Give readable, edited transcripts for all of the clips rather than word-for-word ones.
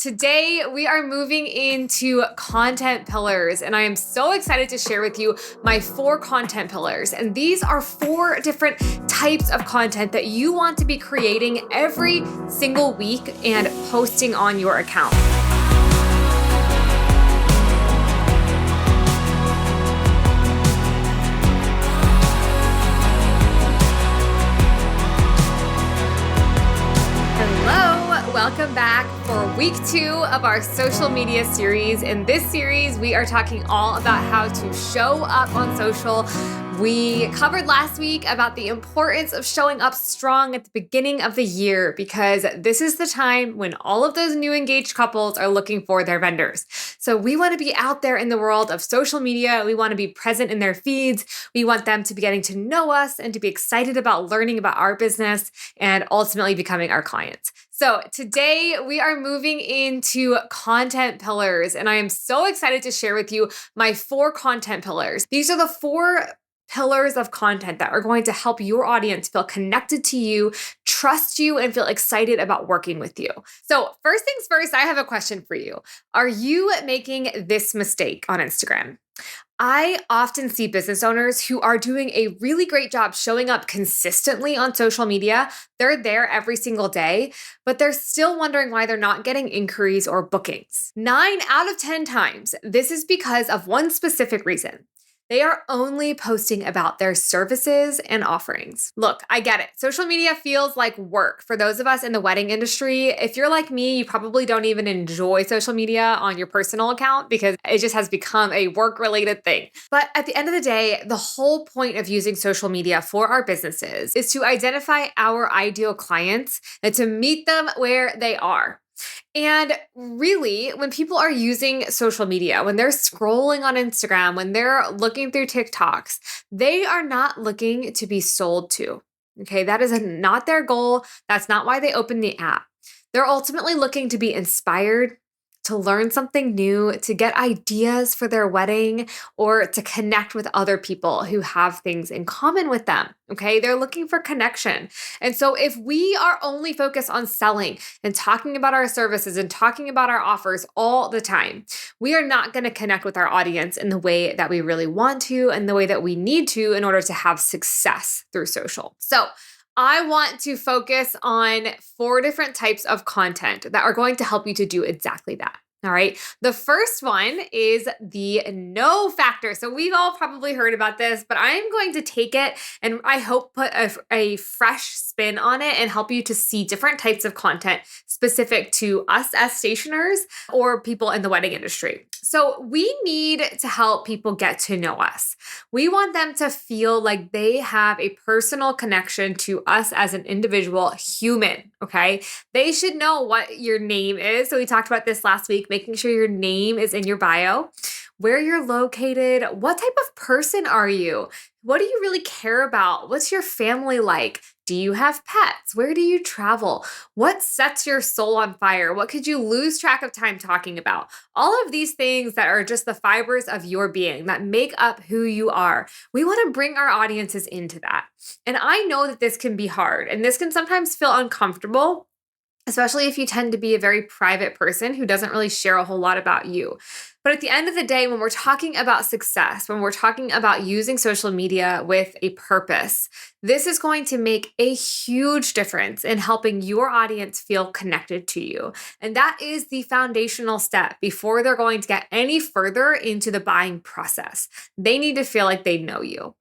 Today, we are moving into content pillars, and I am so excited to share with you my 4 content pillars. And these are 4 different types of content that you want to be creating every single week and posting on your account. Hello, welcome back for week 2 of our social media series. In this series, we are talking all about how to show up on social. We covered last week about the importance of showing up strong at the beginning of the year because this is the time when all of those new engaged couples are looking for their vendors. So we want to be out there in the world of social media. We want to be present in their feeds. We want them to be getting to know us and to be excited about learning about our business and ultimately becoming our clients. So today we are moving into content pillars, and I am so excited to share with you my 4 content pillars. These are the 4 pillars of content that are going to help your audience feel connected to you, trust you, and feel excited about working with you. So first things first, I have a question for you. Are you making this mistake on Instagram? I often see business owners who are doing a really great job showing up consistently on social media. They're there every single day, but they're still wondering why they're not getting inquiries or bookings. 9 out of 10 times, this is because of one specific reason. They are only posting about their services and offerings. Look, I get it. Social media feels like work for those of us in the wedding industry. If you're like me, you probably don't even enjoy social media on your personal account because it just has become a work-related thing. But at the end of the day, the whole point of using social media for our businesses is to identify our ideal clients and to meet them where they are. And really, when people are using social media, when they're scrolling on Instagram, when they're looking through TikToks, they are not looking to be sold to. Okay, that is not their goal. That's not why they open the app. They're ultimately looking to be inspired, to learn something new, to get ideas for their wedding, or to connect with other people who have things in common with them. Okay, they're looking for connection. And so if we are only focused on selling and talking about our services and talking about our offers all the time, we are not going to connect with our audience in the way that we really want to and the way that we need to in order to have success through social. So I want to focus on 4 different types of content that are going to help you to do exactly that. All right. The first one is the no factor. So we've all probably heard about this, but I'm going to take it and I hope put a fresh spin on it and help you to see different types of content specific to us as stationers or people in the wedding industry. So we need to help people get to know us. We want them to feel like they have a personal connection to us as an individual human. Okay. They should know what your name is. So we talked about this last week, making sure your name is in your bio, where you're located, what type of person are you? What do you really care about? What's your family like? Do you have pets? Where do you travel? What sets your soul on fire? What could you lose track of time talking about? All of these things that are just the fibers of your being that make up who you are. We want to bring our audiences into that. And I know that this can be hard and this can sometimes feel uncomfortable, especially if you tend to be a very private person who doesn't really share a whole lot about you. But at the end of the day, when we're talking about success, when we're talking about using social media with a purpose, this is going to make a huge difference in helping your audience feel connected to you. And that is the foundational step before they're going to get any further into the buying process. They need to feel like they know you.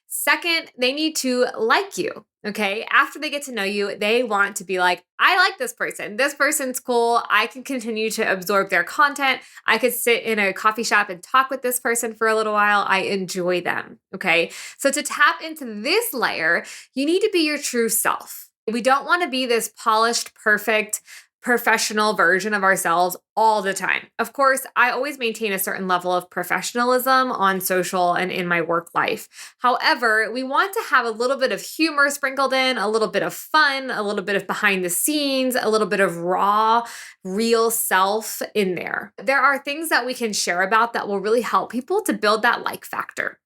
Second, they need to like you. Okay. After they get to know you, they want to be like, I like this person. This person's cool. I can continue to absorb their content. I could sit in a coffee shop and talk with this person for a little while. I enjoy them. Okay. So to tap into this layer, you need to be your true self. We don't want to be this polished, perfect, professional version of ourselves all the time. Of course, I always maintain a certain level of professionalism on social and in my work life. However, we want to have a little bit of humor sprinkled in, a little bit of fun, a little bit of behind the scenes, a little bit of raw, real self in there. There are things that we can share about that will really help people to build that like factor.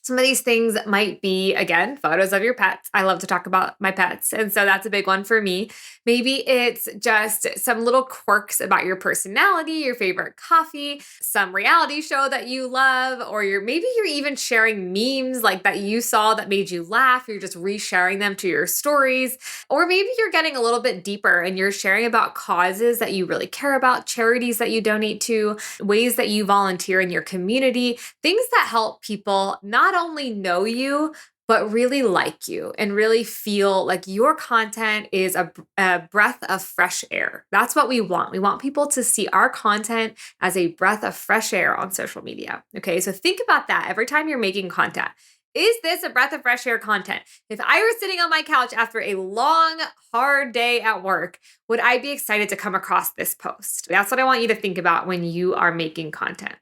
Some of these things might be, again, photos of your pets. I love to talk about my pets. And so that's a big one for me. Maybe it's just some little quirks about your personality, your favorite coffee, some reality show that you love, or maybe you're even sharing memes like that you saw that made you laugh. You're just resharing them to your stories. Or maybe you're getting a little bit deeper and you're sharing about causes that you really care about, charities that you donate to, ways that you volunteer in your community, things that help people not only know you, but really like you and really feel like your content is a breath of fresh air. That's what we want. We want people to see our content as a breath of fresh air on social media. Okay, so think about that every time you're making content. Is this a breath of fresh air content? If I were sitting on my couch after a long, hard day at work, would I be excited to come across this post? That's what I want you to think about when you are making content.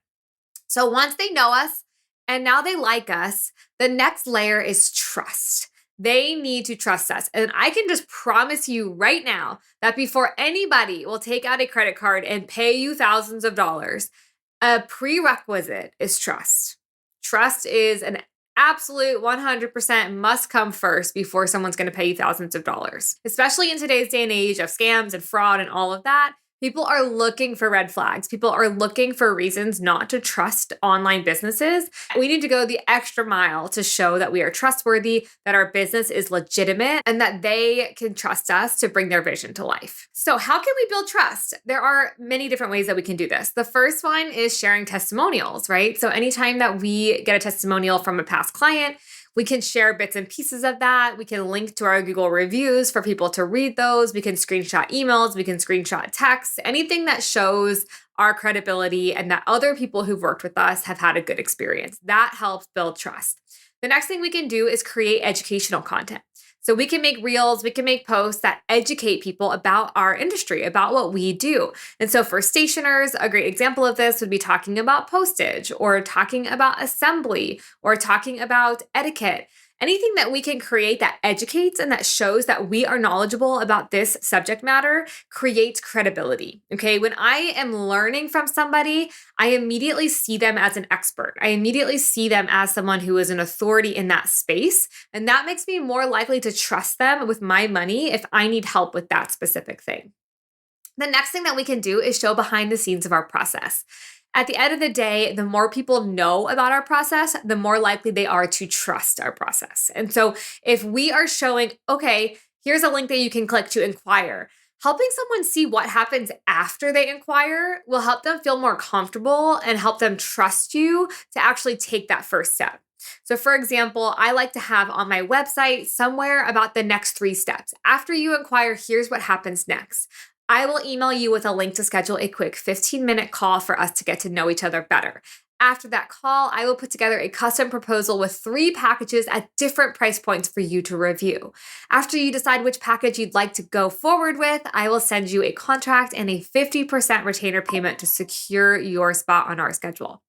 So once they know us and now they like us, the next layer is trust. They need to trust us. And I can just promise you right now that before anybody will take out a credit card and pay you thousands of dollars, a prerequisite is trust. Trust is an absolute 100% must come first before someone's going to pay you thousands of dollars. Especially in today's day and age of scams and fraud and all of that, people are looking for red flags. People are looking for reasons not to trust online businesses. We need to go the extra mile to show that we are trustworthy, that our business is legitimate, and that they can trust us to bring their vision to life. So how can we build trust? There are many different ways that we can do this. The first one is sharing testimonials, right? So anytime that we get a testimonial from a past client, we can share bits and pieces of that. We can link to our Google reviews for people to read those. We can screenshot emails. We can screenshot texts, anything that shows our credibility and that other people who've worked with us have had a good experience. That helps build trust. The next thing we can do is create educational content. So we can make reels, we can make posts that educate people about our industry, about what we do. And so for stationers, a great example of this would be talking about postage or talking about assembly or talking about etiquette. Anything that we can create that educates and that shows that we are knowledgeable about this subject matter creates credibility. Okay, when I am learning from somebody, I immediately see them as an expert. I immediately see them as someone who is an authority in that space. And that makes me more likely to trust them with my money if I need help with that specific thing. The next thing that we can do is show behind the scenes of our process. At the end of the day, the more people know about our process, the more likely they are to trust our process. And so if we are showing, okay, here's a link that you can click to inquire, helping someone see what happens after they inquire will help them feel more comfortable and help them trust you to actually take that first step. So for example, I like to have on my website somewhere about the next 3 steps. After you inquire, here's what happens next. I will email you with a link to schedule a quick 15-minute call for us to get to know each other better. After that call, I will put together a custom proposal with 3 packages at different price points for you to review. After you decide which package you'd like to go forward with, I will send you a contract and a 50% retainer payment to secure your spot on our schedule.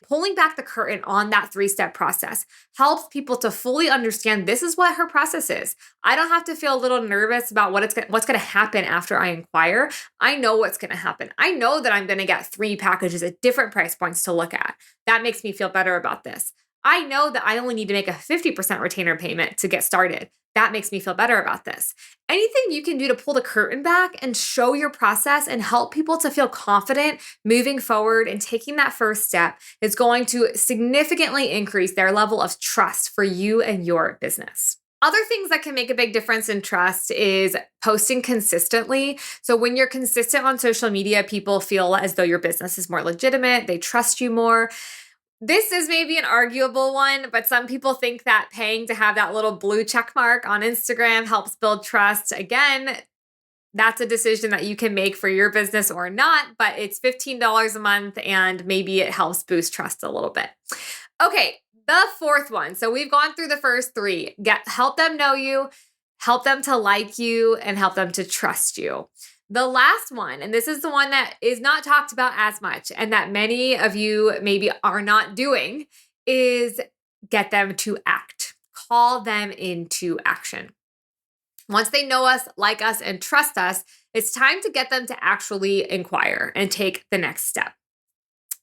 Pulling back the curtain on that 3-step process helps people to fully understand this is what her process is. I don't have to feel a little nervous about what's going to happen after I inquire. I know what's going to happen. I know that I'm going to get 3 packages at different price points to look at. That makes me feel better about this. I know that I only need to make a 50% retainer payment to get started. That makes me feel better about this. Anything you can do to pull the curtain back and show your process and help people to feel confident moving forward and taking that first step is going to significantly increase their level of trust for you and your business. Other things that can make a big difference in trust is posting consistently. So when you're consistent on social media, people feel as though your business is more legitimate, they trust you more. This is maybe an arguable one, but some people think that paying to have that little blue check mark on Instagram helps build trust. Again, that's a decision that you can make for your business or not, but it's $15 a month and maybe it helps boost trust a little bit. Okay, the 4th one. So we've gone through the first 3. Help them know you, help them to like you, and help them to trust you. The last one, and this is the one that is not talked about as much and that many of you maybe are not doing, is get them to act. Call them into action. Once they know us, like us, and trust us, it's time to get them to actually inquire and take the next step.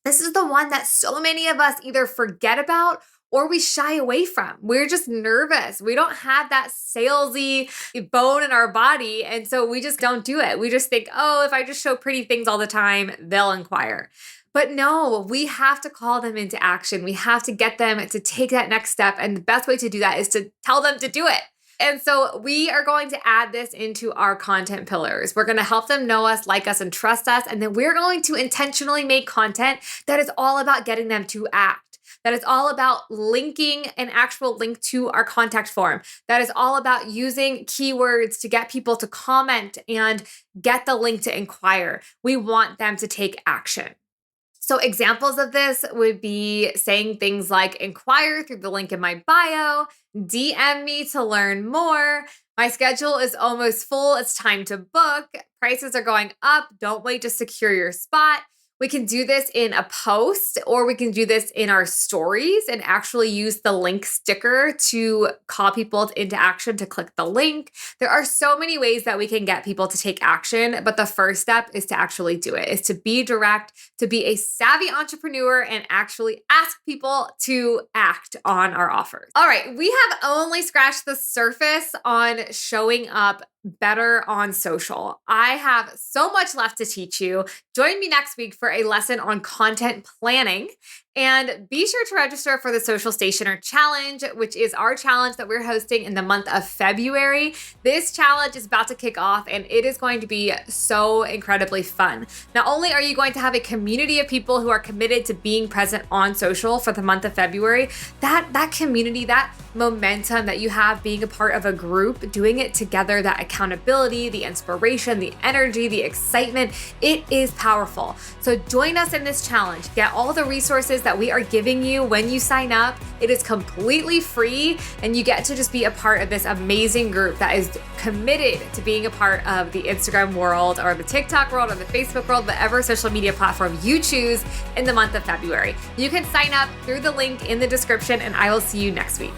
This is the one that so many of us either forget about or we shy away from. We're just nervous. We don't have that salesy bone in our body. And so we just don't do it. We just think, oh, if I just show pretty things all the time, they'll inquire. But no, we have to call them into action. We have to get them to take that next step. And the best way to do that is to tell them to do it. And so we are going to add this into our content pillars. We're going to help them know us, like us, and trust us. And then we're going to intentionally make content that is all about getting them to act. That is all about linking an actual link to our contact form. That is all about using keywords to get people to comment and get the link to inquire. We want them to take action. So examples of this would be saying things like inquire through the link in my bio, DM me to learn more. My schedule is almost full. It's time to book. Prices are going up. Don't wait to secure your spot. We can do this in a post, or we can do this in our stories and actually use the link sticker to call people into action to click the link. There are so many ways that we can get people to take action, but the first step is to actually do it, is to be direct, to be a savvy entrepreneur and actually ask people to act on our offers. All right, we have only scratched the surface on showing up better on social. I have so much left to teach you. Join me next week for a lesson on content planning. And be sure to register for the Social Stationer Challenge, which is our challenge that we're hosting in the month of February. This challenge is about to kick off, and it is going to be so incredibly fun. Not only are you going to have a community of people who are committed to being present on social for the month of February, that community, that momentum that you have being a part of a group, doing it together, that accountability, the inspiration, the energy, the excitement, it is powerful. So join us in this challenge. Get all the resources that we are giving you when you sign up. It is completely free, and you get to just be a part of this amazing group that is committed to being a part of the Instagram world or the TikTok world or the Facebook world, whatever social media platform you choose in the month of February. You can sign up through the link in the description, and I will see you next week.